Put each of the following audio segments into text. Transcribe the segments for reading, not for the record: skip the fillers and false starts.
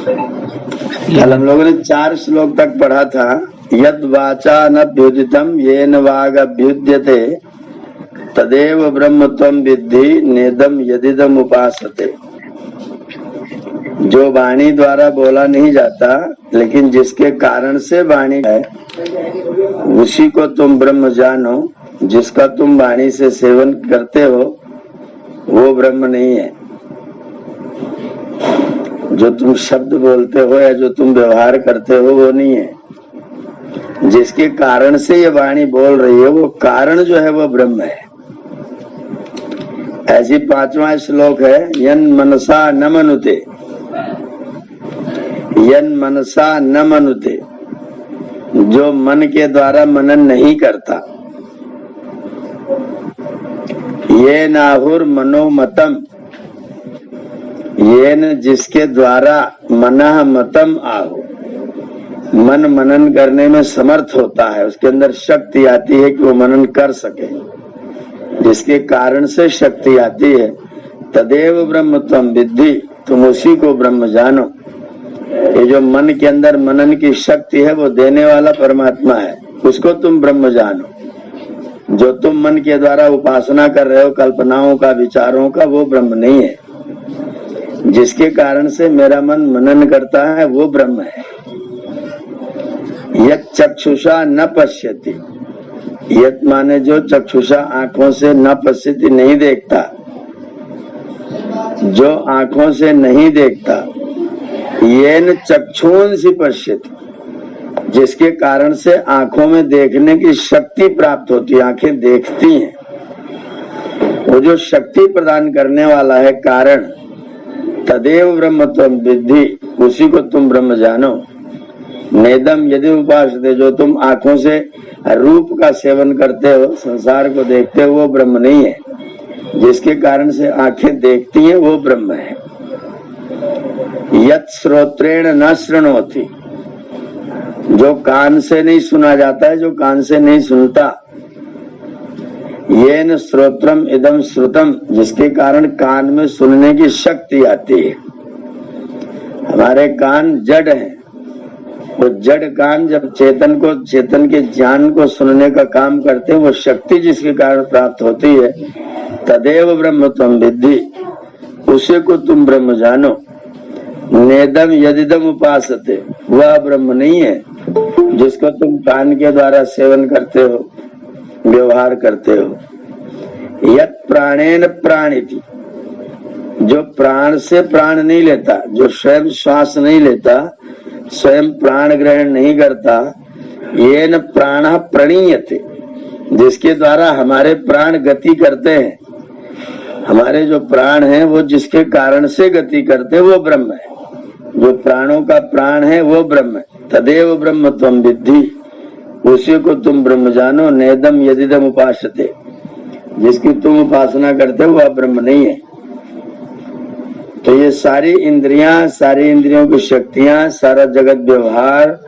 कल हम लोगों ने 4 श्लोक तक पढ़ा था। यद वाचा नभ्युदितम येन वाग अभ्युद्यते तदेव ब्रह्म त्वं विद्धि नेदम यदिदम उपासते। जो वाणी द्वारा बोला नहीं जाता लेकिन जिसके कारण से वाणी है उसी को तुम ब्रह्म जानो। जिसका तुम वाणी से सेवन करते हो वो ब्रह्म नहीं है। जो तुम शब्द बोलते हो या जो तुम व्यवहार करते हो वो नहीं है। जिसके कारण से ये वाणी बोल रही है वो कारण जो है वो ब्रह्म है। ऐसी 5वां श्लोक है, यन मनसा न मनुते, यन मनसा न मनुते, जो मन के द्वारा मनन नहीं करता। ये नाहुर मनोमतम, ये न जिसके द्वारा मनः मतम आहो, मन मनन करने में समर्थ होता है, उसके अंदर शक्ति आती है कि वो मनन कर सके। जिसके कारण से शक्ति आती है तदेव ब्रह्म त्वं विद्धि, तुम उसी को ब्रह्म जानो। ये जो मन के अंदर मनन की शक्ति है वो देने वाला परमात्मा है, उसको तुम ब्रह्म जानो। जो तुम मन के द्वारा उपासना कर रहे हो कल्पनाओं का विचारों का वो ब्रह्म नहीं है। जिसके कारण से मेरा मन मनन करता है वो ब्रह्म है। यत् चक्षुषा न पश्यति, यत् माने जो चक्षुषा आंखों से न पश्यति नहीं देखता, जो आंखों से नहीं देखता। येन चक्षुंसि पश्यति, जिसके कारण से आंखों में देखने की शक्ति प्राप्त होती है, आंखें देखती हैं। वो जो शक्ति प्रदान करने वाला है कारण, तदेव ब्रह्म त्वं विद्धि, उसी को तुम ब्रह्म जानो। नेदम यदि उपासते, जो तुम आंखों से रूप का सेवन करते हो, संसार को देखते हो, वो ब्रह्म नहीं है। जिसके कारण से आंखें देखती हैं वो ब्रह्म है। यत् श्रोत्रेण न शृणोति, जो कान से नहीं सुना जाता है, जो कान से नहीं सुनता। येन श्रोत्रम इदम श्रुतम, जिसके कारण कान में सुनने की शक्ति आती है। हमारे कान जड़ हैं, वो जड़ कान जब चेतन को, चेतन के ज्ञान को सुनने का काम करते हैं, वो शक्ति जिसके कारण प्राप्त होती है तदेव ब्रह्म त्वं विद्धि, उसे को तुम ब्रह्म जानो। नेदम यदिदम उपासते, वह ब्रह्म नहीं है जिसको तुम कान के द्वारा सेवन करते हो, व्यवहार करते हो। यत् प्राणेन प्राणिति, जो प्राण से प्राण नहीं लेता, जो स्वयं श्वास नहीं लेता, स्वयं प्राण ग्रहण नहीं करता। येन प्राणः प्रणीयते, जिसके द्वारा हमारे प्राण गति करते हैं। हमारे जो प्राण हैं वो जिसके कारण से गति करते हैं वो ब्रह्म है। जो प्राणों का प्राण है वो ब्रह्म है। तदेव ब्रह्म त्वं विद्धि, उसी को तुम ब्रह्म जानो। नेदम यदिदम उपासते, जिसकी तुम उपासना करते हो वह ब्रह्म नहीं है। तो ये सारी इंद्रियां, सारी इंद्रियों की शक्तियां, सारा जगत व्यवहार,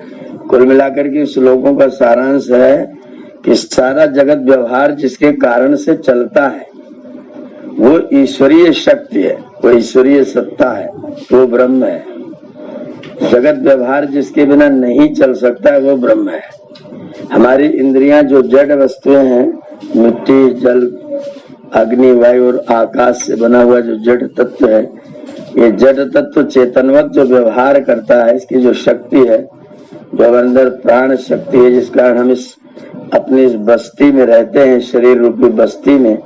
कुल मिलाकर के श्लोकों का सारांश है कि सारा जगत व्यवहार जिसके कारण से चलता है वो ईश्वरीय शक्ति है, वो ईश्वरीय सत्ता है, वो ब्रह्म है। जगत व्यवहार जिसके बिना नहीं चल सकता है वो ब्रह्म है। हमारी इंद्रियां जो जड़ वस्तुएं हैं, मिट्टी, जल, अग्नि, वायु और आकाश से बना हुआ जो जड़ तत्व है, ये जड़ तत्व चेतनवत जो व्यवहार करता है, इसकी जो शक्ति है, जो अंदर प्राण शक्ति है, जिस कारण हम इस अपनी इस बस्ती में रहते हैं, शरीर रूपी बस्ती में,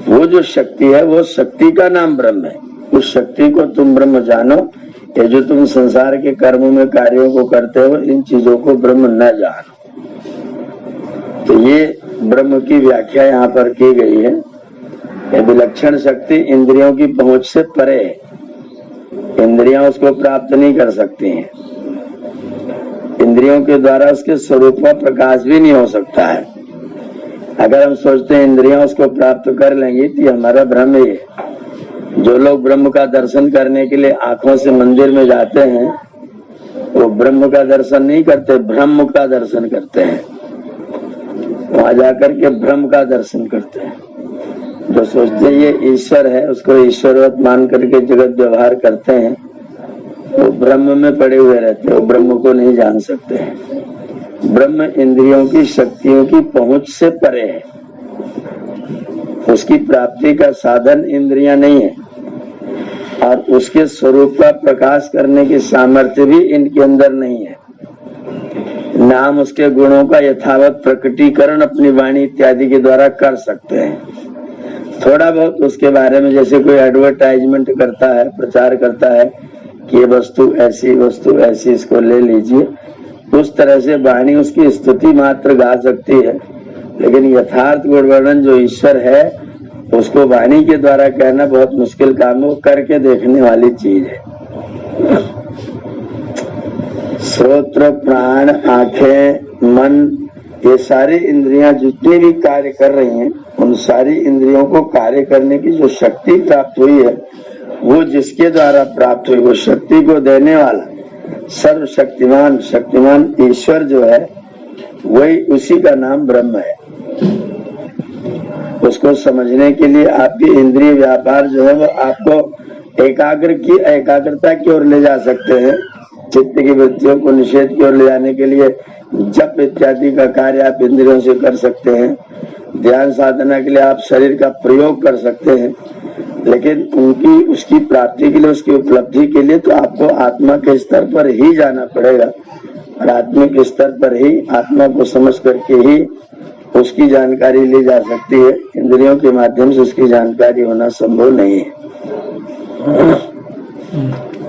वो जो शक्ति है वो शक्ति का नाम ब्रह्म है। उस शक्ति को तुम ब्रह्म जानो। ये जो तुम संसार के कर्मों में कार्यों को करते हो, इन चीजों को ब्रह्म न जानो। तो ये ब्रह्म की व्याख्या यहाँ पर की गई है। ये विलक्षण शक्ति इंद्रियों की पहुंच से परे है। इंद्रियां उसको प्राप्त नहीं कर सकती हैं। इंद्रियों के द्वारा उसके स्वरूप का प्रकाश भी नहीं हो सकता है। अगर हम सोचते हैं इंद्रियां उसको प्राप्त कर लेंगी तो हमारा भ्रम ही है। जो लोग ब्रह्म का दर्शन करने के लिए आंखों से मंदिर में जाते हैं वो ब्रह्म का दर्शन नहीं करते, ब्रह्म का दर्शन करते हैं। वहां जाकर के ब्रह्म का दर्शन करते हैं। जो सोचते हैं ये ईश्वर है, उसको ईश्वरवत मान करके जगत व्यवहार करते हैं, वो ब्रह्म में पड़े हुए रहते हैं, वो ब्रह्म को नहीं जान सकते हैं। ब्रह्म इंद्रियों की शक्तियों की पहुंच से परे है, उसकी प्राप्ति का साधन इंद्रियां नहीं है, और उसके स्वरूप का प्रकाश करने की सामर्थ्य भी इनके अंदर नहीं है। नाम उसके गुणों का यथावत प्रकटीकरण अपनी वाणी इत्यादि के द्वारा कर सकते हैं। थोड़ा बहुत उसके बारे में जैसे कोई एडवर्टाइजमेंट करता है, प्रचार करता है कि ये वस्तु ऐसी इसको ले लीजिए, उस तरह से वाणी उसकी स्तुति मात्र गा सकती है, लेकिन यथार्थ गुण वर्णन जो ईश्वर है उसको वाणी के द्वारा कहना बहुत मुश्किल काम है, वो करके देखने वाली चीज है। श्रोत्र, प्राण, आंखें, मन, ये सारी इंद्रियां जितनी भी कार्य कर रही हैं, उन सारी इंद्रियों को कार्य करने की जो शक्ति प्राप्त हुई है, वो जिसके द्वारा प्राप्त हुई, वो शक्ति को देने वाला सर्वशक्तिमान शक्तिमान ईश्वर जो है, वही उसी का नाम ब्रह्म है। उसको समझने के लिए आपकी इंद्रिय व्यापार जो है वो आपको एकाग्रता की ओर ले जा सकते हैं। चित्त की वृत्तियों को निषेध की ओर ले जाने के लिए जप इत्यादि का कार्य आप इंद्रियों से कर सकते हैं। ध्यान साधना के लिए आप शरीर का प्रयोग कर सकते हैं, लेकिन उसकी प्राप्ति के लिए, उसकी उपलब्धि के लिए तो आपको आत्मा के स्तर पर ही जाना पड़ेगा, और आत्मिक स्तर पर ही आत्मा को समझ करके ही उसकी जानकारी ली जा सकती है। इंद्रियों के माध्यम से उसकी जानकारी होना संभव नहीं है।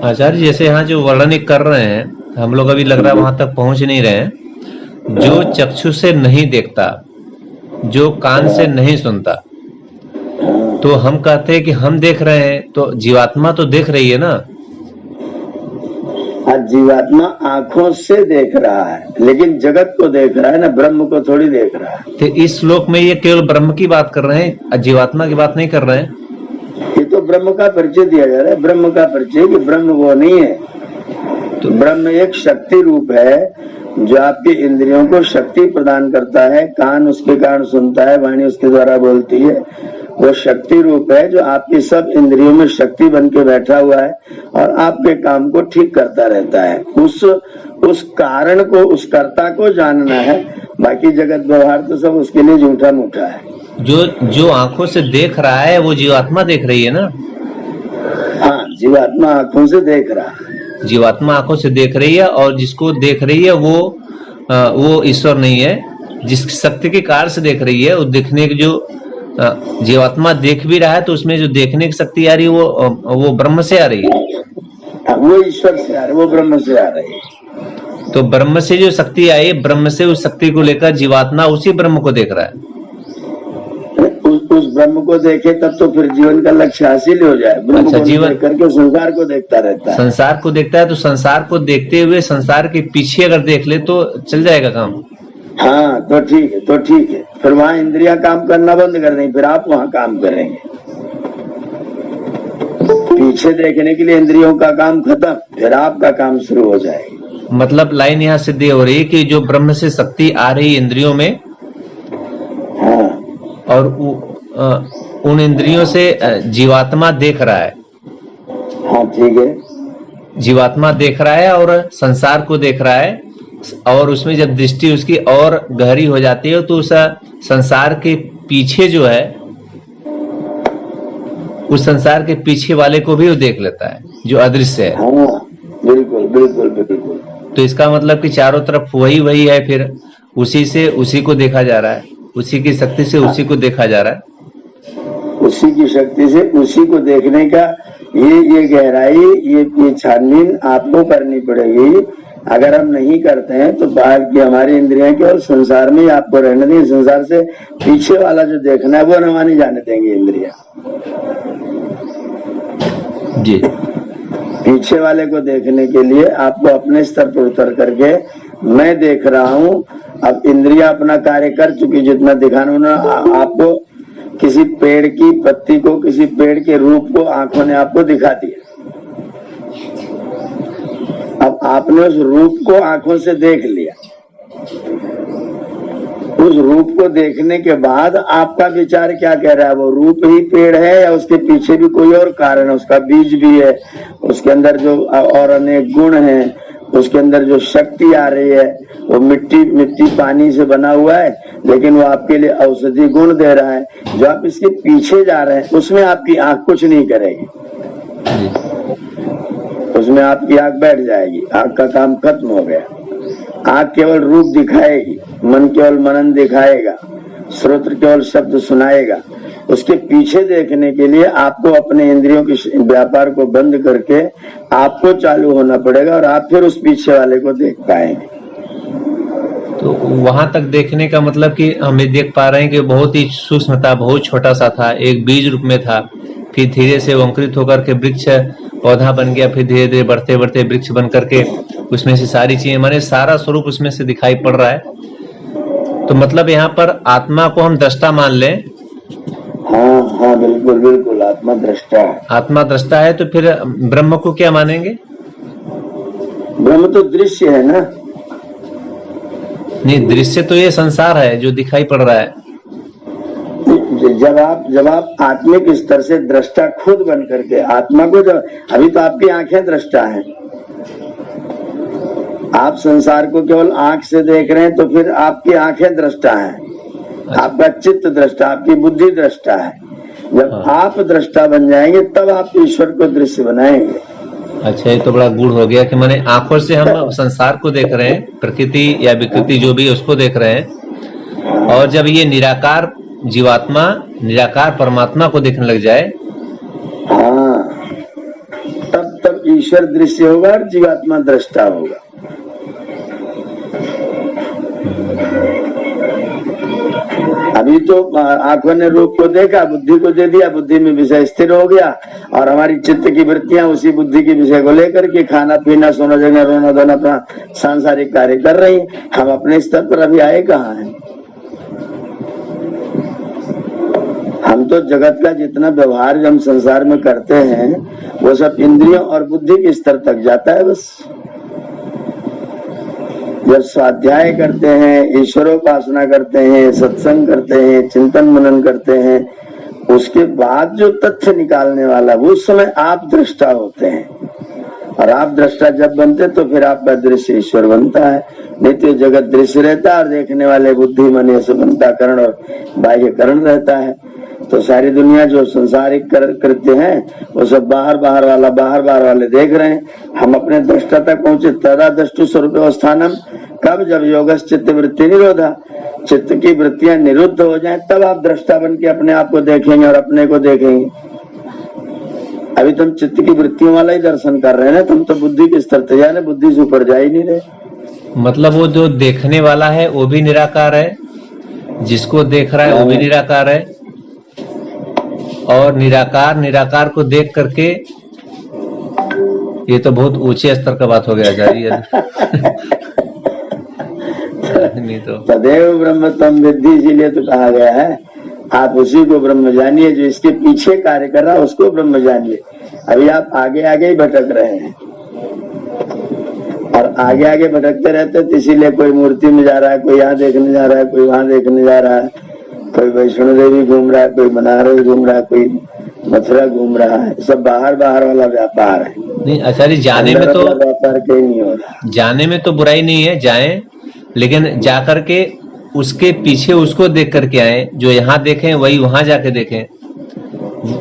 आचार्य, जैसे यहाँ जो वर्णन कर रहे हैं, हम लोग अभी लग रहा है वहां तक पहुंच नहीं रहे हैं। जो चक्षु से नहीं देखता, जो कान से नहीं सुनता, तो हम कहते हैं कि हम देख रहे हैं, तो जीवात्मा तो देख रही है ना। जीवात्मा आंखों से देख रहा है, लेकिन जगत को देख रहा है ना, ब्रह्म को थोड़ी देख रहा है। तो इस श्लोक में ये केवल ब्रह्म की बात कर रहे हैं, जीवात्मा की बात नहीं कर रहे हैं। ये तो ब्रह्म का परिचय दिया जा रहा है, ब्रह्म का परिचय कि ब्रह्म वो नहीं है। तो ब्रह्म एक शक्ति रूप है जो आपकी इंद्रियों को शक्ति प्रदान करता है। कान उसके कारण सुनता है, वाणी उसके द्वारा बोलती है। वो शक्ति रूप है जो आपकी सब इंद्रियों में शक्ति बन के बैठा हुआ है और आपके काम को ठीक करता रहता है। उस कारण को, उस कर्ता को जानना है। बाकी जगत व्यवहार तो सब उसके लिए झूठा मूठा है। जो आंखों से देख रहा है वो जीवात्मा देख रही है ना। हाँ, जीवात्मा आंखों से देख रहा है। जीवात्मा आंखों से देख रही है, और जिसको देख रही है वो ईश्वर नहीं है। जिस शक्ति के कारण से देख रही है, वो देखने की जो जीवात्मा देख भी रहा है, तो उसमें जो देखने की शक्ति आ रही है वो ब्रह्म से आ रही है। वो ईश्वर से आ रही है, वो ब्रह्म से आ रही है। तो ब्रह्म से जो शक्ति आई, ब्रह्म से उस शक्ति को लेकर जीवात्मा उसी ब्रह्म को देख रहा है। उस ब्रह्म को देखे तब तो फिर जीवन का लक्ष्य हासिल हो जाए। ब्रह्म को जीवन करके संसार को देखता रहता है। संसार को देखता है, तो संसार को देखते हुए संसार के पीछे अगर देख ले तो चल जाएगा काम। हाँ, तो ठीक है, तो ठीक है। फिर वहाँ इंद्रियां काम करना बंद कर देंगे, फिर आप वहाँ काम करेंगे। पीछे देखने के लिए इंद्रियों का काम खत्म, फिर आपका काम शुरू हो जाएगा। मतलब लाइन यहाँ सिद्ध हो रही है कि जो ब्रह्म से शक्ति आ रही इंद्रियों में, हाँ, और उन इंद्रियों से जीवात्मा देख रहा है। हाँ, ठीक है। जीवात्मा देख रहा है और संसार को देख रहा है, और उसमें जब दृष्टि उसकी और गहरी हो जाती है तो उस संसार के पीछे जो है, उस संसार के पीछे वाले को भी वो देख लेता है जो अदृश्य है। हाँ, बिल्कुल बिल्कुल बिल्कुल। तो इसका मतलब कि चारों तरफ वही है, फिर उसी से उसी को देखा जा रहा है, उसी की शक्ति से उसी को देखा जा रहा है। उसी की शक्ति से उसी को देखने का ये गहराई, ये छानबीन आपको करनी पड़ेगी। अगर हम नहीं करते हैं तो बाहर की हमारी इंद्रियां केवल संसार में ही आपको रहने देंगे। संसार से पीछे वाला जो देखना है वो न मानी जाने देंगे इंद्रियां जी। पीछे वाले को देखने के लिए आपको अपने स्तर पर उतर करके मैं देख रहा हूँ। अब इंद्रियां अपना कार्य कर चुकी, जितना दिखाना आपको किसी पेड़ की पत्ती को, किसी पेड़ के रूप को आंखों ने आपको दिखा दिया। अब आपने उस रूप को आंखों से देख लिया, उस रूप को देखने के बाद आपका विचार क्या कह रहा है? वो रूप ही पेड़ है या उसके पीछे भी कोई और कारण है? उसका बीज भी है, उसके अंदर जो और अनेक गुण हैं, उसके अंदर जो शक्ति आ रही है, वो मिट्टी पानी से बना हुआ है, लेकिन वो आपके लिए औषधि गुण दे रहा है। जो आप इसके पीछे जा रहे हैं उसमें आपकी आंख कुछ नहीं करेगी, उसमें आपकी आंख बैठ जाएगी, आंख का काम खत्म हो गया। आंख केवल रूप दिखाएगी, मन केवल मनन दिखाएगा, श्रोत्र केवल शब्द सुनाएगा। उसके पीछे देखने के लिए आपको अपने इंद्रियों के व्यापार को बंद करके आपको चालू होना पड़ेगा और आप फिर उस पीछे वाले को देख पाएंगे। तो वहां तक देखने का मतलब कि हम ये देख पा रहे हैं कि बहुत ही सूक्ष्म था, बहुत छोटा सा था, एक बीज रूप में था, फिर धीरे से अंकुरित होकर के वृक्ष पौधा बन गया, फिर धीरे धीरे बढ़ते बढ़ते वृक्ष बन करके उसमें से सारी चीजें, माने सारा स्वरूप उसमें से दिखाई पड़ रहा है। तो मतलब यहाँ पर आत्मा को हम दृष्टा मान लें। हाँ हाँ, बिल्कुल बिल्कुल, आत्मा दृष्टा है। आत्मा दृष्टा है तो फिर ब्रह्म को क्या मानेंगे? ब्रह्म तो दृश्य है ना। नहीं, दृश्य तो ये संसार है जो दिखाई पड़ रहा है। जब आप आत्मिक स्तर से दृष्टा खुद बन करके आत्मा को, जब अभी तो आपकी आंखें दृष्टा हैं, आप संसार को केवल आंख से देख रहे हैं, तो फिर आपकी आंखें दृष्टा हैं, आपका चित्त दृष्टा, आपकी बुद्धि दृष्टा है। जब आप दृष्टा बन जाएंगे तब आप ईश्वर को दृश्य बनाएंगे। अच्छा, ये तो बड़ा गूढ़ हो गया कि माने आंखों से हम संसार को देख रहे हैं, प्रकृति या विकृति जो भी उसको देख रहे हैं, और जब ये निराकार जीवात्मा निराकार परमात्मा को देखने लग जाए, हाँ, तब ईश्वर दृश्य होगा और जीवात्मा दृष्टा होगा। अभी तो आंखों ने रूप को देखा, बुद्धि को दे दिया, बुद्धि में विषय स्थिर हो गया और हमारी चित्त की वृत्तियां उसी बुद्धि के विषय को लेकर के खाना पीना सोना जगना रोना धोना अपना सांसारिक कार्य कर रही हैं। हम अपने स्तर पर अभी आए कहाँ हैं? हम तो जगत का जितना व्यवहार जो हम संसार में करते हैं वो सब इंद्रियों और बुद्धि के स्तर तक जाता है। बस जब स्वाध्याय करते हैं, ईश्वरोपासना करते हैं, सत्संग करते हैं, चिंतन मनन करते हैं, उसके बाद जो तथ्य निकालने वाला वो उस समय आप दृष्टा होते हैं। और आप दृष्टा जब बनते तो फिर आपका दृश्य ईश्वर बनता है। नहीं तो जगत दृश्य रहता है और देखने वाले बुद्धि मन ये सब बनता करण और बाह्य करण रहता है। तो सारी दुनिया जो संसारिक कृत्य हैं वो सब बाहर बाहर वाले देख रहे हैं। हम अपने दृष्टा तक पहुंचे तदा दृष्टि स्वरूप अवस्थानम, कब? जब योगस चित्त वृत्ति निरोधा, चित्त की वृत्तियां निरुद्ध हो जाएं तब आप दृष्टा बन के अपने आप को देखेंगे और अपने को देखेंगे। अभी तुम चित्त की वृत्तियों वाला ही दर्शन कर रहे हैं ना, तुम तो बुद्धि के स्तर तैयार है, बुद्धि से ऊपर जा ही नहीं रहे। मतलब वो जो देखने वाला है वो भी निराकार है, जिसको देख रहा है वो भी निराकार है, और निराकार को देख करके, ये तो बहुत ऊंचे स्तर का बात हो गया आचार्य। नहीं तो तदेव ब्रह्म तम विद्धि, इसीलिए तो कहा गया है आप उसी को ब्रह्म जानिए, जो इसके पीछे कार्य कर रहा है उसको ब्रह्म जानिए। अभी आप आगे आगे ही भटक रहे हैं और आगे आगे भटकते रहते, तो इसीलिए कोई मूर्ति में जा रहा है, कोई यहाँ देखने जा रहा है, कोई वहां देखने जा रहा है, कोई वैष्णो देवी घूम रहा है, कोई बनारस घूम रहा है, कोई मथुरा घूम रहा है। सब बाहर वाला व्यापार है। नहीं आचार्य, जाने में तो व्यापार कहीं नहीं हो रहा। जाने में तो बुराई नहीं है, जाएं, लेकिन जाकर के उसके पीछे उसको देख करके आए, जो यहाँ देखें वही वहां जाके देखें,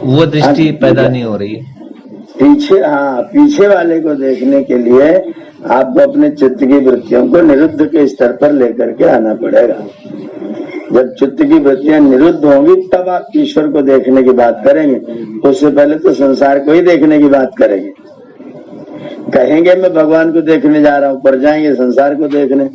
वो दृष्टि पैदा नहीं हो रही है। पीछे वाले को देखने के लिए आपको अपने चित्त की वृत्तियों को निरुद्ध के स्तर पर लेकर के आना पड़ेगा। जब चित्त की वृत्तियां निरुद्ध होंगी तब आप ईश्वर को देखने की बात करेंगे। उससे पहले तो संसार को ही देखने की बात करेंगे। कहेंगे मैं भगवान को देखने जा रहा हूँ, पर जाएंगे संसार को देखने।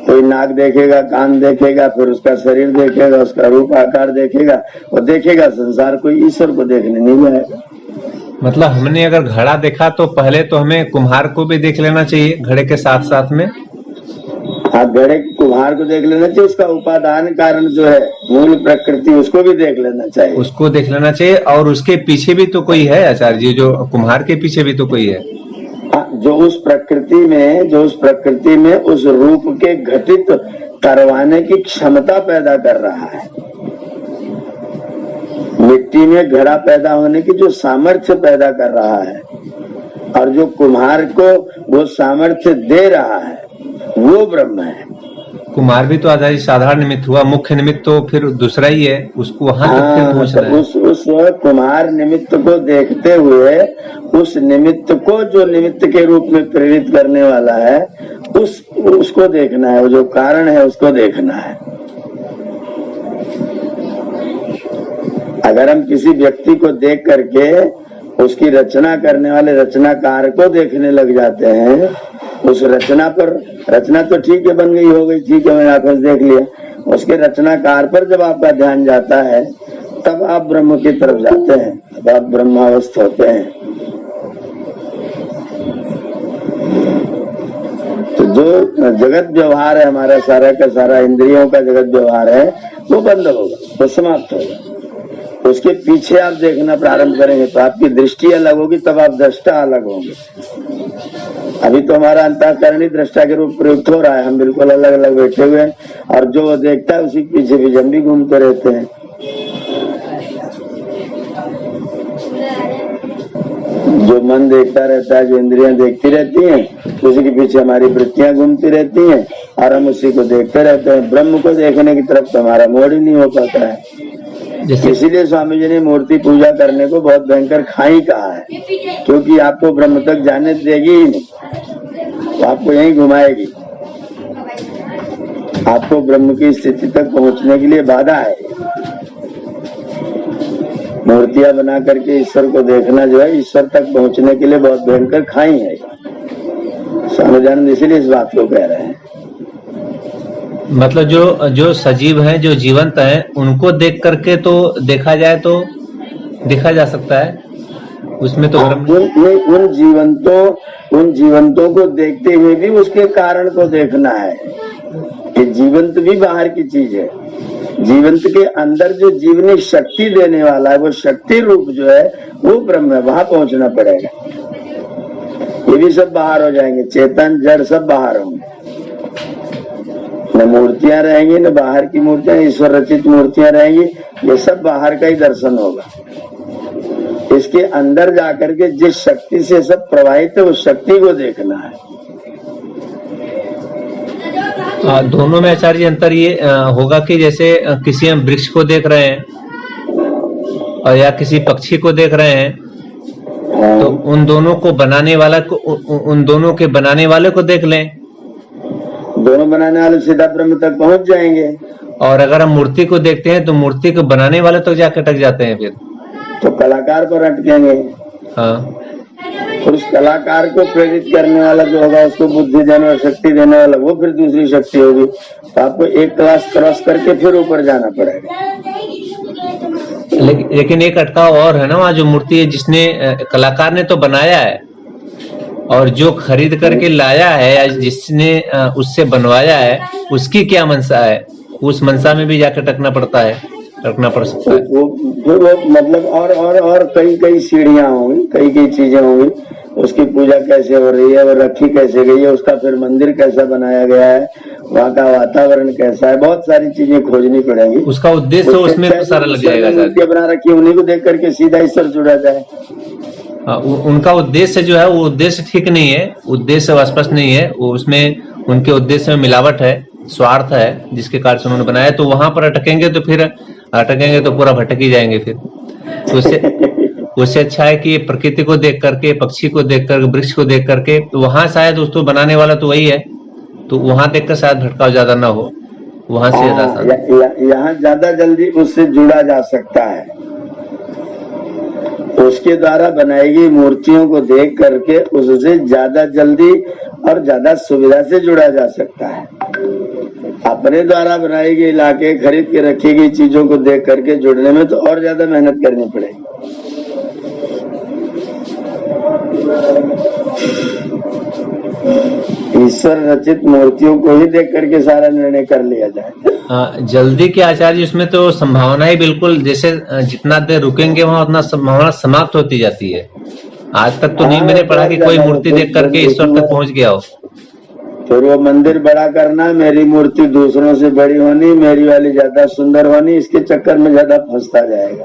कोई नाक देखेगा, कान देखेगा, फिर उसका शरीर देखेगा, उसका रूप आकार देखेगा, और देखेगा संसार को, ईश्वर को देखने नहीं जाएगा। मतलब हमने अगर घड़ा देखा तो पहले तो हमें कुम्हार को भी देख लेना चाहिए घड़े के साथ साथ में। हाँ, घड़े कुम्हार को देख लेना चाहिए, उसका उपादान कारण जो है मूल प्रकृति उसको भी देख लेना चाहिए। उसको देख लेना चाहिए, और उसके पीछे भी तो कोई है आचार्य जी, जो कुम्हार के पीछे भी तो कोई है। जो उस प्रकृति में उस रूप के घटित करवाने की क्षमता पैदा कर रहा है। मिट्टी में घड़ा पैदा होने की जो सामर्थ्य पैदा कर रहा है और जो कुम्हार को वो सामर्थ्य दे रहा है वो ब्रह्म है। कुमार भी तो आचार्य साधारण निमित्त हुआ, मुख्य निमित्त तो फिर दूसरा ही है, उसको वहां तक फिर पहुंचना है। उस कुम्हार निमित्त को देखते हुए उस निमित्त को जो निमित्त के रूप में प्रेरित करने वाला है उसको देखना है, वो जो कारण है उसको देखना है। अगर हम किसी व्यक्ति को देख करके उसकी रचना करने वाले रचनाकार को देखने लग जाते हैं, उस रचना पर, रचना तो ठीक है बन गई हो गई, ठीक है मैंने आंखों से देख लिया, उसके रचनाकार पर जब आपका ध्यान जाता है तब आप ब्रह्म की तरफ जाते हैं, तब आप ब्रह्मावस्थ होते हैं। तो जो जगत व्यवहार है हमारा सारा का सारा, इंद्रियों का जगत व्यवहार है, वो बंद होगा, वो समाप्त होगा। उसके पीछे आप देखना प्रारंभ करेंगे तो आपकी दृष्टि अलग होगी, तब आप दृष्टा अलग होंगे। अभी तो हमारा अंतःकरण ही दृष्टा के रूप प्रयुक्त हो रहा है, हम बिल्कुल अलग अलग बैठे हुए हैं और जो वो देखता है उसी के पीछे भी हम भी घूमते रहते हैं। जो मन देखता रहता है, जो इंद्रियां देखती रहती हैं, उसी के पीछे हमारी वृत्तियां घूमती रहती हैं और हम उसी को देखते रहते हैं। ब्रह्म को देखने की तरफ तो हमारा मोड़ ही नहीं हो पाता है। इसीलिए स्वामी जी ने मूर्ति पूजा करने को बहुत भयंकर खाई कहा है, क्योंकि आपको ब्रह्म तक जाने देगी ही नहीं, तो आपको यहीं घुमाएगी। आपको ब्रह्म की स्थिति तक पहुंचने के लिए बाधा है। मूर्तियां बना करके ईश्वर को देखना जो है, ईश्वर तक पहुंचने के लिए बहुत भयंकर खाई है। स्वामी जी इसीलिए इस बात को कह रहे हैं। मतलब जो सजीव हैं, जो जीवंत हैं, उनको देख करके तो देखा जाए तो देखा जा सकता है, उसमें तो उन जीवंतों को देखते हुए भी उसके कारण को देखना है कि जीवंत भी बाहर की चीज है। जीवंत के अंदर जो जीवनी शक्ति देने वाला है, वो शक्ति रूप जो है वो ब्रह्म है, वहां पहुंचना पड़ेगा। ये भी सब बाहर हो जाएंगे, चेतन जड़ सब बाहर होंगे, न मूर्तियां रहेंगी न बाहर की मूर्तियां, ईश्वर रचित मूर्तियां रहेंगी, ये सब बाहर का ही दर्शन होगा। इसके अंदर जाकर के जिस शक्ति से सब प्रवाहित है उस शक्ति को देखना है। दोनों में आचार्य अंतर ये होगा कि जैसे किसी हम वृक्ष को देख रहे हैं और या किसी पक्षी को देख रहे हैं, तो उन दोनों को बनाने वाला को, उन दोनों के बनाने वाले को देख लें, दोनों बनाने वाले सीधा ब्रह्म तक पहुंच जाएंगे। और अगर हम मूर्ति को देखते हैं तो मूर्ति को बनाने वाले तक जाकर अटक जाते हैं, फिर तो कलाकार पर अटकेंगे। हाँ, उस कलाकार को प्रेरित करने वाला जो होगा, उसको बुद्धि देने और शक्ति देने वाला, वो फिर दूसरी शक्ति होगी। तो आपको एक क्लास क्रॉस करके फिर ऊपर जाना पड़ेगा। लेकिन एक अटकाव और है ना, वहाँ जो मूर्ति है जिसने कलाकार ने तो बनाया है, और जो खरीद करके लाया है या जिसने उससे बनवाया है, उसकी क्या मनसा है, उस मनसा में भी जाकर टकना पड़ता है, टकना पड़ सकता है। वो मतलब और कई सीढ़ियां होंगी, कई चीजें होंगी। उसकी पूजा कैसे हो रही है, वो रखी कैसे गई है, उसका फिर मंदिर कैसा बनाया गया है, वहाँ का वातावरण कैसा है, बहुत सारी चीजें खोजनी पड़ेंगी। उसका उद्देश्य उसमें तो सारा लग जाएगा। बना रखी उन्हीं को देख करके सीधा ईश्वर जुड़ा जाए। उनका उद्देश्य जो है वो उद्देश्य ठीक नहीं है, उद्देश्य स्पष्ट नहीं है, वो उसमें उनके उद्देश्य में मिलावट है, स्वार्थ है, जिसके कारण से उन्होंने बनाया। तो वहां पर अटकेंगे तो पूरा भटक ही जाएंगे फिर। तो उससे अच्छा है कि प्रकृति को देख करके, पक्षी को देख करके, वृक्ष को देख करके, तो वहां शायद उसको बनाने वाला तो वही है, तो वहां देखकर शायद भटकाव ज्यादा ना हो, वहां से यहाँ ज्यादा जल्दी उससे जुड़ा जा सकता है। उसके द्वारा बनाई गई मूर्तियों को देख करके उससे ज्यादा जल्दी और ज्यादा सुविधा से जुड़ा जा सकता है। अपने द्वारा बनाई गई इलाके खरीद के रखी गई चीजों को देख करके जुड़ने में तो और ज्यादा मेहनत करनी पड़ेगी। ईश्वर रचित मूर्तियों को ही देख करके सारा निर्णय कर लिया जाए। जल्दी के आचार्य, उसमें तो संभावना ही बिल्कुल, जैसे जितना देर रुकेंगे वहां उतना संभावना समाप्त होती जाती है। आज तक तो नहीं मैंने पढ़ा कि कोई मूर्ति देख करके ईश्वर तक पहुंच गया हो। फिर वो मंदिर बड़ा करना, मेरी मूर्ति दूसरों से बड़ी होनी, मेरी वाली ज्यादा सुंदर होनी, इसके चक्कर में ज्यादा फंसता जाएगा।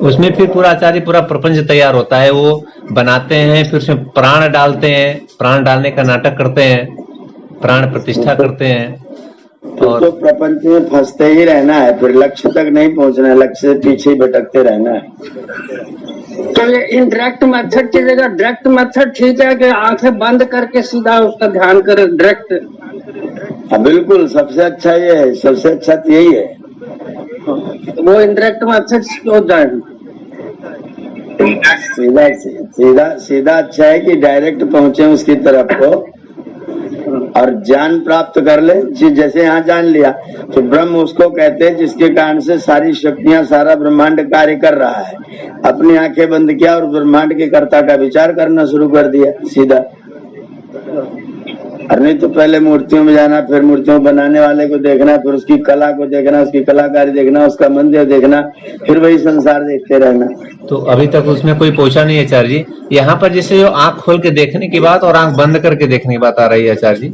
उसमें फिर पूरा आचार्य पूरा प्रपंच तैयार होता है, वो बनाते हैं, फिर उसमें प्राण डालते हैं, प्राण डालने का नाटक करते हैं, प्राण प्रतिष्ठा करते हैं, और तो प्रपंच में फंसते ही रहना है, फिर लक्ष्य तक नहीं पहुंचना है, लक्ष्य से पीछे ही भटकते रहना है। तो ये इनडायरेक्ट मेथड की जगह डायरेक्ट मेथड ठीक है कि आंखें बंद करके सीधा उसका ध्यान करें डायरेक्ट? हाँ बिल्कुल, सबसे अच्छा ये है, सबसे अच्छा तो यही है। वो इनडायरेक्ट मेथड क्यों जाए? सीधा अच्छा है कि डायरेक्ट पहुंचे उसकी तरफ को और ज्ञान प्राप्त कर ले। जैसे यहाँ जान लिया तो ब्रह्म उसको कहते हैं जिसके कारण से सारी शक्तियां, सारा ब्रह्मांड कार्य कर रहा है। अपनी आंखें बंद किया और ब्रह्मांड के कर्ता का विचार करना शुरू कर दिया सीधा। और नहीं तो पहले मूर्तियों में जाना, फिर मूर्तियों बनाने वाले को देखना, फिर उसकी कला को देखना, उसकी कलाकारी देखना, उसका मंदिर देखना, फिर वही संसार देखते रहना। तो अभी तक उसमें कोई पहुंचा नहीं है आचार्य जी। यहाँ पर जैसे जो आंख खोल के देखने की बात और आंख बंद करके देखने की बात आ रही है आचार्य जी,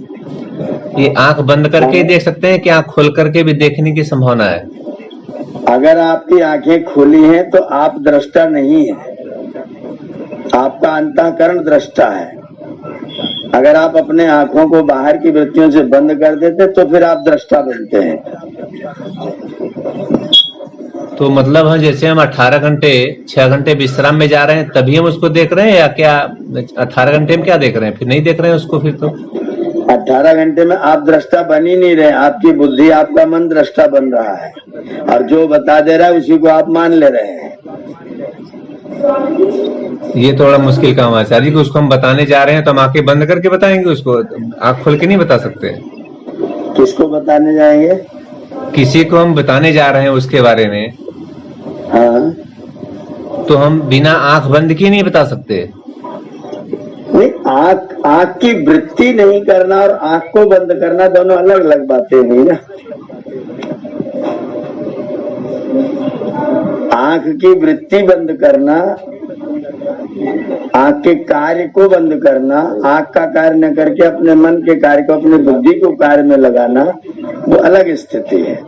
ये आंख बंद करके ही देख सकते हैं कि आंख खोल करके भी देखने की संभावना है? अगर आपकी आंखें खुली हैं तो आप दृष्टा नहीं है, आपका अंतःकरण दृष्टा है। अगर आप अपने आंखों को बाहर की वृत्तियों से बंद कर देते तो फिर आप दृष्टा बनते हैं। तो मतलब है जैसे हम 18 घंटे 6 घंटे विश्राम में जा रहे हैं तभी हम उसको देख रहे हैं, या क्या 18 घंटे में क्या देख रहे हैं, फिर नहीं देख रहे हैं उसको? फिर तो 18 घंटे में आप दृष्टा बन ही नहीं रहे, आपकी बुद्धि, आपका मन दृष्टा बन रहा है और जो बता दे रहा है उसी को आप मान ले रहे हैं। ये थोड़ा मुश्किल काम है आचार्य जी, उसको हम बताने जा रहे हैं तो हम आंखें बंद करके बताएंगे उसको, आंख खोल के नहीं बता सकते। किसको बताने जाएंगे? किसी को हम बताने जा रहे हैं उसके बारे में, हाँ, तो हम बिना आंख बंद किए नहीं बता सकते। नहीं, आंख की वृत्ति नहीं करना और आंख को बंद करना दोनों अलग अलग बातें हुई ना। आंख की वृत्ति बंद करना, आंख के कार्य को बंद करना, आंख का कार्य न करके अपने मन के कार्य को, अपनी बुद्धि को कार्य में लगाना, वो अलग स्थिति है।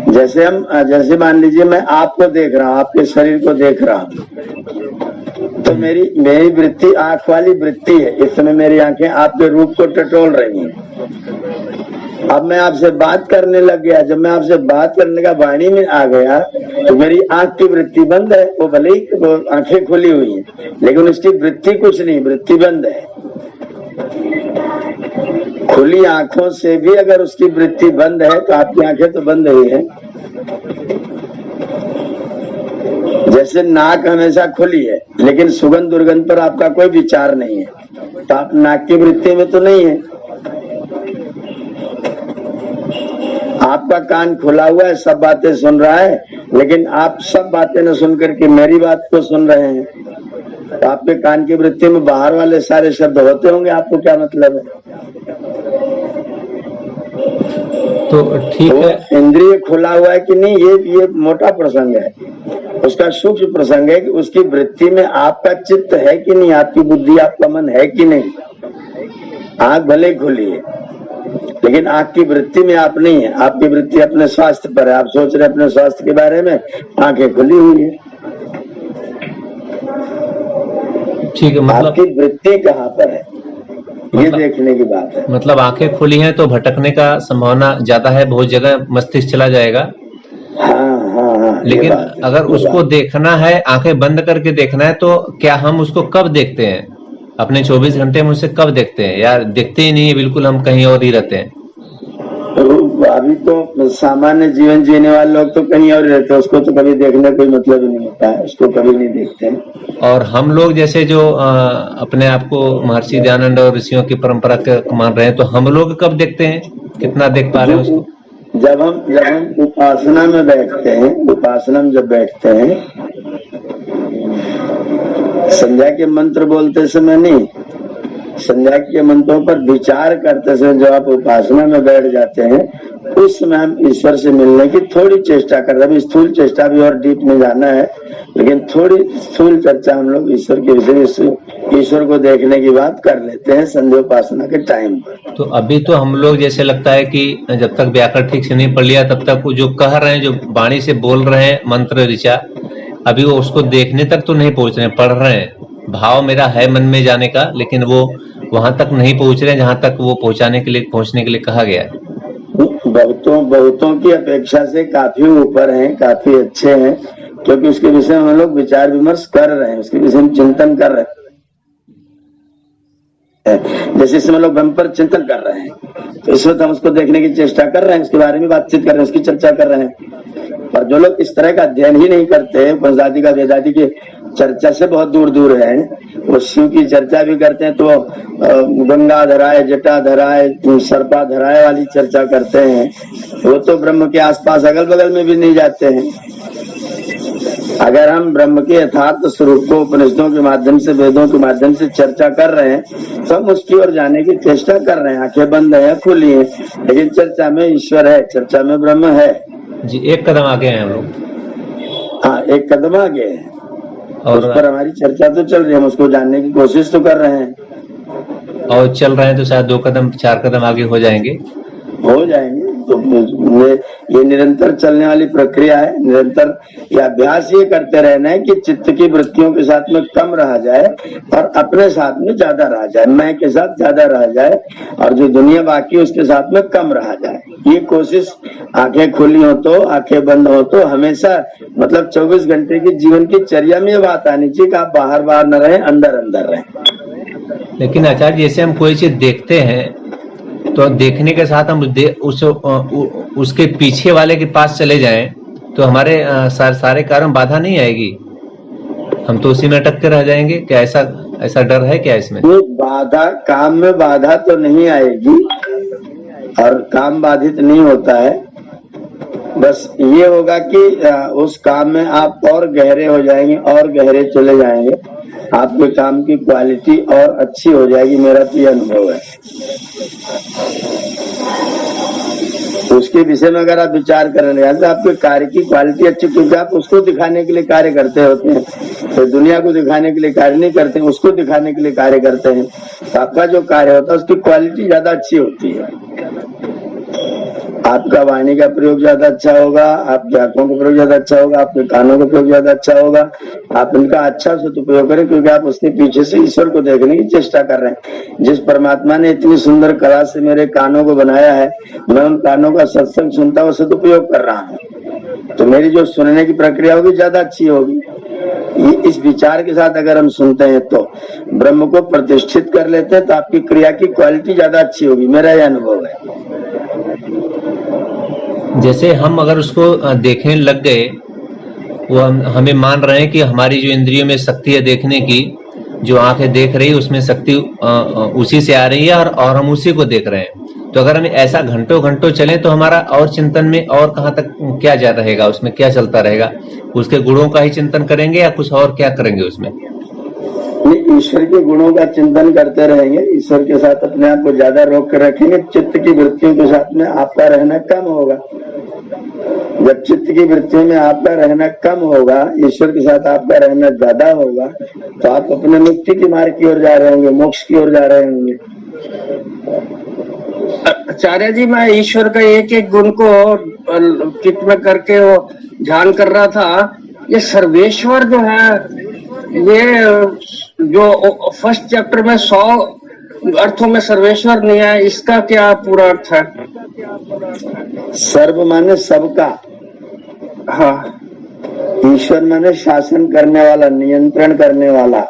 जैसे मान लीजिए मैं आपको देख रहा हूँ, आपके शरीर को देख रहा हूँ, तो मेरी वृत्ति आंख वाली वृत्ति है। इस समय मेरी आंखें आपके रूप को टटोल रही हैं। अब मैं आपसे बात करने लग गया, जब मैं आपसे बात करने का वाणी में आ गया तो मेरी आंख की वृत्ति बंद है, वो भले ही वो आंखें खुली हुई हैं लेकिन उसकी वृत्ति कुछ नहीं, वृत्ति बंद है। खुली आंखों से भी अगर उसकी वृत्ति बंद है तो आपकी आंखें तो बंद ही है। जैसे नाक हमेशा खुली है लेकिन सुगंध दुर्गंध पर आपका कोई विचार नहीं है, तो आप नाक की वृत्ति में तो नहीं है। आपका कान खुला हुआ है, सब बातें सुन रहा है, लेकिन आप सब बातें न सुन करके मेरी बात को सुन रहे हैं, तो आपके कान की वृत्ति में बाहर वाले सारे शब्द होते होंगे, आपको क्या मतलब है? तो ठीक है, इंद्रिय खुला हुआ है कि नहीं, ये मोटा प्रसंग है। उसका सूक्ष्म प्रसंग है कि उसकी वृत्ति में आपका चित्त है कि नहीं, आपकी बुद्धि, आपका मन है कि नहीं। आंख भले खुली है लेकिन आंख की वृत्ति में आप नहीं है, आपकी वृत्ति अपने स्वास्थ्य पर है, आप सोच रहे अपने स्वास्थ्य के बारे में, आंखें खुली हुई है। ठीक है, मतलब आपकी वृत्ति कहाँ पर है ये देखने की बात है। मतलब आंखें खुली हैं तो भटकने का संभावना ज्यादा है, बहुत जगह मस्तिष्क चला जाएगा। हाँ, लेकिन अगर उसको देखना है, आंखें बंद करके देखना है, तो क्या हम उसको कब देखते हैं? अपने 24 घंटे में उसे कब देखते हैं, या देखते ही नहीं है बिल्कुल, हम कहीं और ही रहते हैं? अभी तो सामान्य जीवन जीने वाले लोग तो कहीं और रहते हैं, उसको तो कभी देखने का कोई मतलब ही नहीं होता है, उसको कभी नहीं देखते हैं। और हम लोग जैसे जो अपने आप को महर्षि दयानंद और ऋषियों की परंपरा के मान रहे हैं, तो हम लोग कब देखते हैं, कितना देख पा रहे हैं उसको? जब हम उपासना में बैठते हैं, उपासना में जब बैठते हैं, संध्या के मंत्र बोलते समय नहीं, संध्या के मंत्रों पर विचार करते समय जब आप उपासना में बैठ जाते हैं उस समय हम ईश्वर से मिलने की थोड़ी चेष्टा कर रहे हैं। अभी स्थूल चेष्टा भी और डीप में जाना है, लेकिन थोड़ी स्थूल चर्चा हम लोग ईश्वर के विषय, ईश्वर को देखने की बात कर लेते हैं संध्योपासना के टाइम पर। तो अभी तो हम लोग जैसे लगता है कि जब तक व्याकरण ठीक से नहीं पढ़ लिया तब तक वो जो कह रहे हैं, जो वाणी से बोल रहे हैं मंत्र ऋचा, अभी वो उसको देखने तक तो नहीं पहुंच रहे हैं, पढ़ रहे हैं। भाव मेरा है मन में जाने का, लेकिन वो वहां तक नहीं पहुंच रहे जहां तक वो पहुंचने के लिए कहा गया है। बहुतों की अपेक्षा से काफी ऊपर हैं, काफी अच्छे हैं, क्योंकि उसके विषय में हम लोग विचार विमर्श कर रहे हैं, उसके विषय में चिंतन कर रहे हैं। जैसे इस समय लोग ब्रह्म पर चिंतन कर रहे हैं, तो इस वक्त हम उसको देखने की चेष्टा कर रहे हैं, उसके बारे में बातचीत कर रहे हैं, उसकी चर्चा कर रहे हैं। और जो लोग इस तरह का अध्ययन ही नहीं करते, उपनिषदादि का वेदादि की चर्चा से बहुत दूर दूर है, वो शिव की चर्चा भी करते हैं तो गंगा धराए, जटा धराए, सर्पा धराए वाली चर्चा करते हैं, वो तो ब्रह्म के आसपास अगल बगल में भी नहीं जाते हैं। अगर हम ब्रह्म के यथार्थ स्वरूप को उपनिषदों के माध्यम से, वेदों के माध्यम से चर्चा कर रहे हैं, तो हम उसकी ओर जाने की चेष्टा कर रहे हैं। आंखें बंद है, खुली है, लेकिन चर्चा में ईश्वर है, चर्चा में ब्रह्म है जी। एक कदम आगे हैं हम लोग। हाँ, एक कदम आगे है, और उस पर हमारी चर्चा तो चल रही है, हम उसको जानने की कोशिश तो कर रहे हैं। और चल रहे हैं तो शायद 2 कदम 4 कदम आगे हो जाएंगे। तो ये निरंतर चलने वाली प्रक्रिया है। निरंतर ये अभ्यास ये करते रहना है कि चित्त की वृत्तियों के साथ में कम रहा जाए और अपने साथ में ज्यादा रहा जाए, मैं के साथ ज्यादा रह जाए, और जो दुनिया बाकी उसके साथ में कम रहा जाए। ये कोशिश आंखें खुली हो तो, आंखें बंद हो तो, हमेशा मतलब 24 घंटे की जीवन की चर्या में ये बात आनी चाहिए कि आप बाहर बाहर न रहें, अंदर अंदर रहें। लेकिन आचार्य, जैसे हम कोई चीज देखते हैं तो देखने के साथ हम उसके पीछे वाले के पास चले जाएं तो हमारे सारे कार्यों में बाधा नहीं आएगी, हम तो उसी में अटक के रह जाएंगे क्या? ऐसा डर है क्या इसमें? वो बाधा, काम में बाधा तो नहीं आएगी, और काम बाधित नहीं होता है। बस ये होगा कि उस काम में आप और गहरे हो जाएंगे, और गहरे चले जाएंगे, आपके काम की क्वालिटी और अच्छी हो जाएगी। मेरा तो ये अनुभव है। उसके विषय में अगर आप विचार करने लगे तो आपके कार्य की क्वालिटी अच्छी, क्योंकि आप उसको दिखाने के लिए कार्य करते होते हैं, तो दुनिया को दिखाने के लिए कार्य नहीं करते, उसको दिखाने के लिए कार्य करते हैं। तो आपका जो कार्य होता है उसकी क्वालिटी ज्यादा अच्छी होती है। आपका वाणी का प्रयोग ज्यादा अच्छा होगा, आपकी आंखों का प्रयोग ज्यादा अच्छा होगा, आपके कानों का प्रयोग ज्यादा अच्छा होगा। आप इनका अच्छा सदुपयोग करें, क्योंकि आप उसके पीछे से ईश्वर को देखने की चेष्टा कर रहे हैं। जिस परमात्मा ने इतनी सुंदर कला से मेरे कानों को बनाया है, मैं उन कानों का सत्संग सुनता हुआ सदुपयोग कर रहा हूँ, तो मेरी जो सुनने की प्रक्रिया होगी ज्यादा अच्छी होगी। इस विचार के साथ अगर हम सुनते हैं तो ब्रह्म को प्रतिष्ठित कर लेते हैं, तो आपकी क्रिया की क्वालिटी ज्यादा अच्छी होगी। मेरा यह अनुभव है। जैसे हम अगर उसको देखने लग गए, वो हमें मान रहे हैं कि हमारी जो इंद्रियों में शक्ति है देखने की, जो आंखें देख रही है उसमें शक्ति उसी से आ रही है, और हम उसी को देख रहे हैं। तो अगर हम ऐसा घंटों घंटों चलें तो हमारा और चिंतन में और कहाँ तक क्या जा रहेगा, उसमें क्या चलता रहेगा? उसके गुणों का ही चिंतन करेंगे या कुछ और क्या करेंगे उसमें? ईश्वर के गुणों का चिंतन करते रहेंगे, ईश्वर के साथ अपने आप को ज्यादा रोक कर रखेंगे। चित्त की वृत्तियों के साथ में आपका रहना कम होगा। जब चित्त की वृत्तियों में आपका रहना कम होगा, ईश्वर के साथ आपका रहना ज्यादा होगा, तो आप अपने मुक्ति के मार्ग की ओर जा रहे होंगे, मोक्ष की ओर जा रहे होंगे। आचार्य जी, मैं ईश्वर का एक एक गुण को चित्त में करके वो ध्यान कर रहा था। ये सर्वेश्वर जो है, ये जो फर्स्ट चैप्टर में 100 अर्थों में सर्वेश्वर नहीं है, इसका क्या पूरा अर्थ है? सर्व माने सबका, हाँ। ईश्वर माने शासन करने वाला, नियंत्रण करने वाला।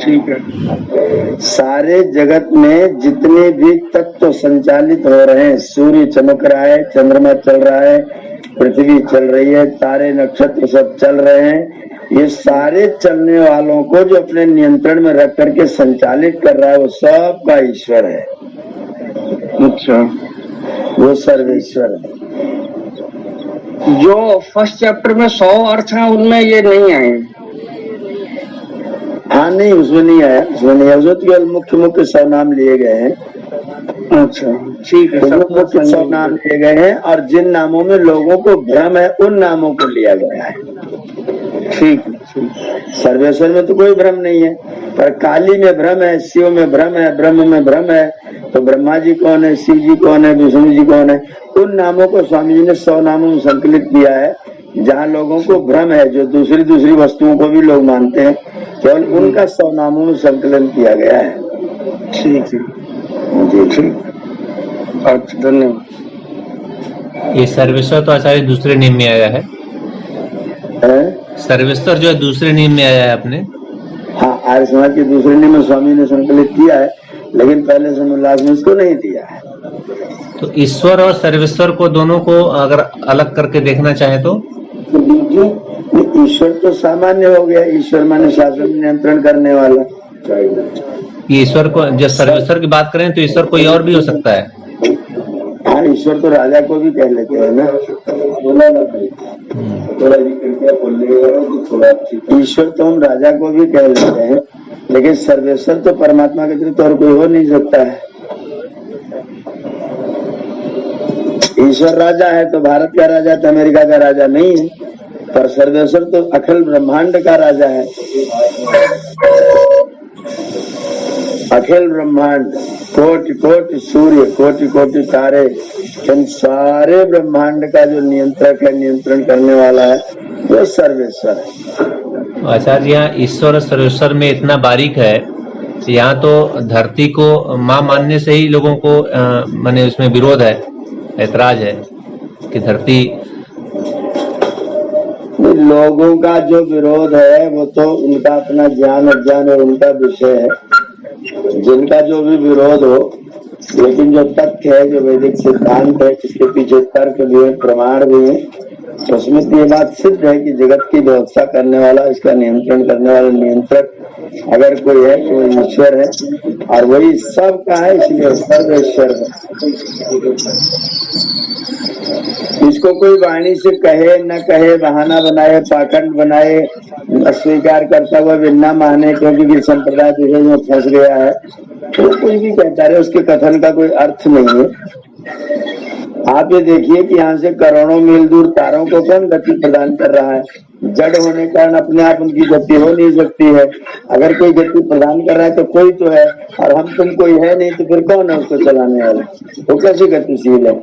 ठीक है। सारे जगत में जितने भी तत्व संचालित हो रहे हैं, सूर्य चमक रहा है, चंद्रमा चल रहा है, पृथ्वी चल रही है, तारे नक्षत्र सब चल रहे हैं, ये सारे चलने वालों को जो अपने नियंत्रण में रख करके संचालित कर रहा है, वो सब का ईश्वर है। अच्छा, वो सर्वेश्वर है। जो फर्स्ट चैप्टर में 100 अर्थ हैं उनमें ये नहीं आए। हाँ, नहीं, उसमें नहीं आया, उसमें नहीं आया। उसमें केवल मुख्य मुख्य 100 नाम लिए गए हैं। अच्छा ठीक है, तो सब वो कुछ मुख्य 100 नाम लिए गए हैं, और जिन नामों में लोगों को भ्रम है उन नामों को लिया गया है। ठीक है, ठीक है। सर्वेश्वर में तो कोई भ्रम नहीं है, पर काली में भ्रम है, शिव में भ्रम है, ब्रह्म में भ्रम है। तो ब्रह्मा जी कौन है, शिव जी कौन है, विष्णु जी कौन है, उन नामों को स्वामी जी ने 100 नामों में संकलित किया है। जहाँ लोगों को भ्रम है, जो दूसरी दूसरी वस्तुओं को भी लोग मानते हैं, केवल उनका 100 नामों में संकलन किया गया है। ठीक है जी ठीक। अच्छा, धन्यवाद। ये सर्वेश्वर तो आचार्य दूसरे नियम में आया है। सर्वेश्वर जो है दूसरे नियम में आया है अपने। हाँ, आर्य समाज के दूसरे नियम में स्वामी ने संकलित किया है, लेकिन पहले से उल्लास में इसको नहीं दिया है। तो ईश्वर और सर्वेश्वर को दोनों को अगर अलग करके देखना चाहे तो ईश्वर तो सामान्य हो गया, ईश्वर माने शासन नियंत्रण करने वाला। ईश्वर को, जब सर्वेश्वर की बात करें तो ईश्वर कोई और भी हो सकता है। हाँ, ईश्वर तो राजा को भी कह लेते हैं ना। ईश्वर तो हम राजा को भी कह लेते हैं, लेकिन सर्वेश्वर तो परमात्मा के अतिरिक्त और कोई हो नहीं सकता है। ईश्वर राजा है तो भारत का राजा तो अमेरिका का राजा नहीं है, पर सर्वेश्वर तो अखिल ब्रह्मांड का राजा है। अखिल ब्रह्मांड, कोटि कोटि सूर्य, कोटि कोटि तारे, इन सारे ब्रह्मांड का जो नियंत्रक है, नियंत्रण करने वाला है, वो सर्वेश्वर है। आचार्य, यहाँ ईश्वर और सर्वेश्वर में इतना बारीक है, यहाँ तो धरती को माँ मानने से ही लोगों को माने उसमें विरोध है, ऐतराज है कि धरती। लोगों का जो विरोध है वो तो उनका अपना ज्ञान अज्ञान और उनका विषय है, जिनका जो भी विरोध हो। लेकिन जो तथ्य है, जो वैदिक सिद्धांत है, जिसके पीछे तर्क भी है, प्रमाण भी है, उसमें तो ये बात सिद्ध है कि जगत की व्यवस्था करने वाला, इसका नियंत्रण करने वाला नियंत्रक अगर कोई है तो ईश्वर है, और वही सब का है, इसलिए सर्वेश्वर है। इसको कोई वाणी से कहे न कहे, बहाना बनाए, पाखंड बनाए, अस्वीकार करता हुआ भी न माने क्योंकि संप्रदाय दूसरे में फंस गया है, तो कुछ भी कहता रहे, उसके कथन का कोई अर्थ नहीं है। आप ये देखिए कि यहाँ से करोड़ों मील दूर तारों को कौन गति प्रदान कर रहा है? जड़ होने के कारण अपने आप उनकी गति हो नहीं सकती है। अगर कोई गति प्रदान कर रहा है तो कोई तो है, और हम तुम कोई है नहीं, तो फिर कौन है उसको चलाने वाला? वो कैसे गतिशील है?